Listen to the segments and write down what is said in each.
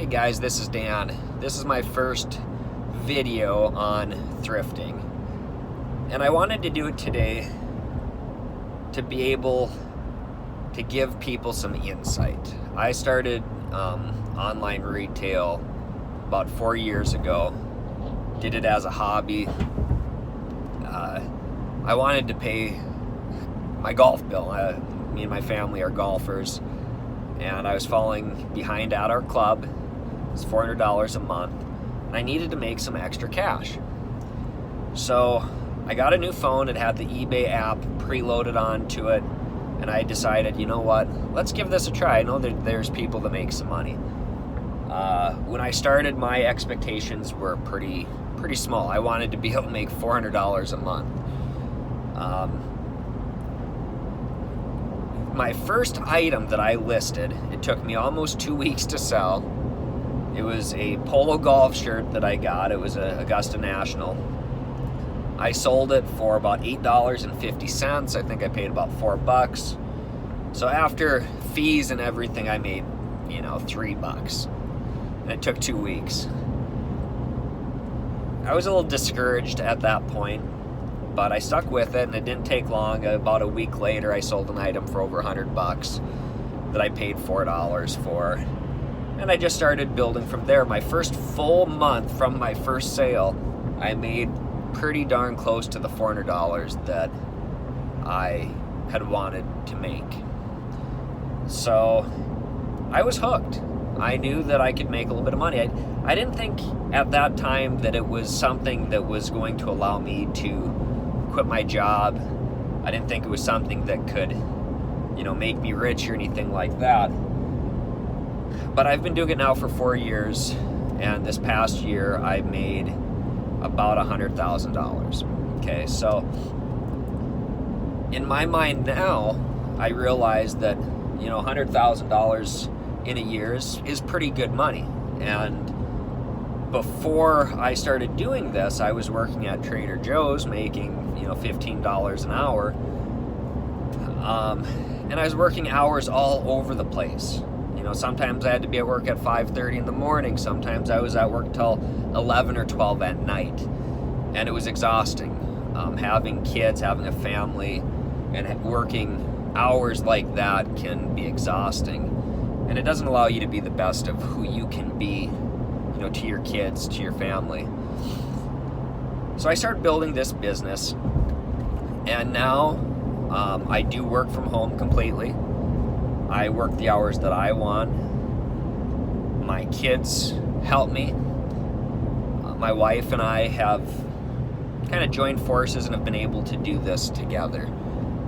Hey guys, this is Dan. This is my first video on thrifting. And I wanted to do it today to be able to give people some insight. I started online retail about 4 years ago. Did it as a hobby. I wanted to pay my golf bill. Me and my family are golfers, and I was falling behind at our club. It's $400 a month, and I needed to make some extra cash. So I got a new phone. It had the eBay app preloaded onto it, and I decided, you know what, let's give this a try. I know that there's people that make some money. When I started, my expectations were pretty small. I wanted to be able to make $400 a month. My first item that I listed, it took me almost 2 weeks to sell. It was a polo golf shirt that I got. It was a Augusta National. I sold it for about $8.50. I think I paid about $4. So after fees and everything, I made, $3. And it took 2 weeks. I was a little discouraged at that point, but I stuck with it, and it didn't take long. About a week later, I sold an item for over $100 that I paid $4 for. And I just started building from there. My first full month from my first sale, I made pretty darn close to the $400 that I had wanted to make. So I was hooked. I knew that I could make a little bit of money. I didn't think at that time that it was something that was going to allow me to quit my job. I didn't think it was something that could, make me rich or anything like that. But I've been doing it now for 4 years, and this past year I made about $100,000. Okay, so in my mind now, I realize that $100,000 in a year is pretty good money. And before I started doing this, I was working at Trader Joe's making $15 an hour, and I was working hours all over the place. Sometimes I had to be at work at 5:30 in the morning. Sometimes I was at work till 11 or 12 at night. And it was exhausting. Having kids, having a family, and working hours like that can be exhausting. And it doesn't allow you to be the best of who you can be, to your kids, to your family. So I started building this business. And now I do work from home completely. I work the hours that I want. My kids help me. My wife and I have kind of joined forces and have been able to do this together.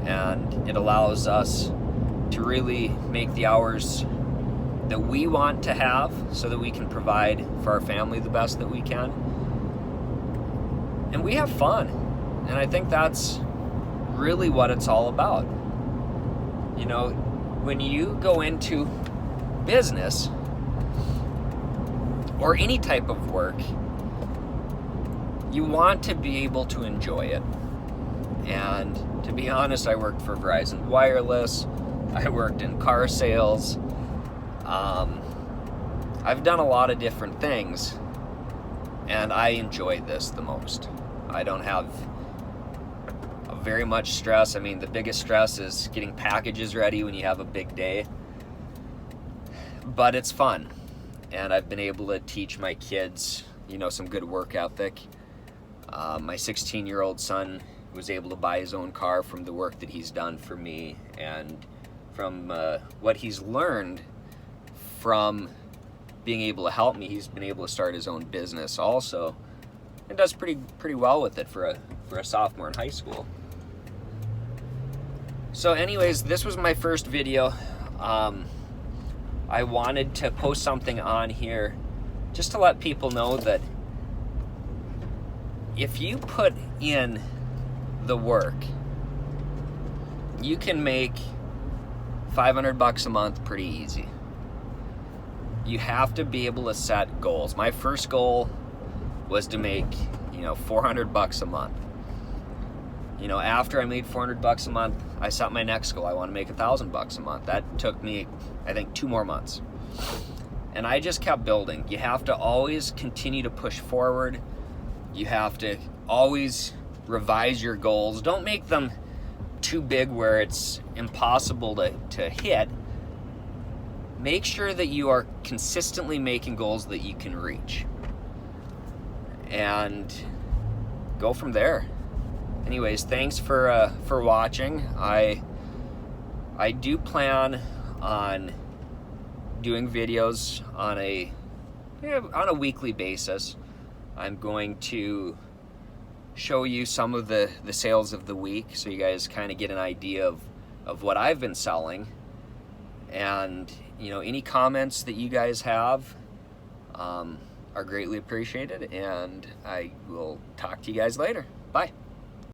And it allows us to really make the hours that we want to have so that we can provide for our family the best that we can. And we have fun. And I think that's really what it's all about. When you go into business or any type of work, you want to be able to enjoy it. And to be honest, I worked for Verizon Wireless. I worked in car sales. I've done a lot of different things, and I enjoy this the most. I don't have very much stress. I mean, the biggest stress is getting packages ready when you have a big day. But it's fun. And I've been able to teach my kids, some good work ethic. My 16-year-old son was able to buy his own car from the work that he's done for me, and from what he's learned from being able to help me, he's been able to start his own business also, and does pretty well with it for a sophomore in high school. So anyways, this was my first video. I wanted to post something on here just to let people know that if you put in the work, you can make $500 a month pretty easy. You have to be able to set goals. My first goal was to make, $400 a month. After I made $400 a month, I set my next goal. I want to make $1,000 a month. That took me, I think, 2 more months. And I just kept building. You have to always continue to push forward. You have to always revise your goals. Don't make them too big where it's impossible to hit. Make sure that you are consistently making goals that you can reach. And go from there. Anyways, thanks for watching. I do plan on doing videos on a weekly basis. I'm going to show you some of the sales of the week so you guys kind of get an idea of what I've been selling. And any comments that you guys have are greatly appreciated, and I will talk to you guys later. Bye.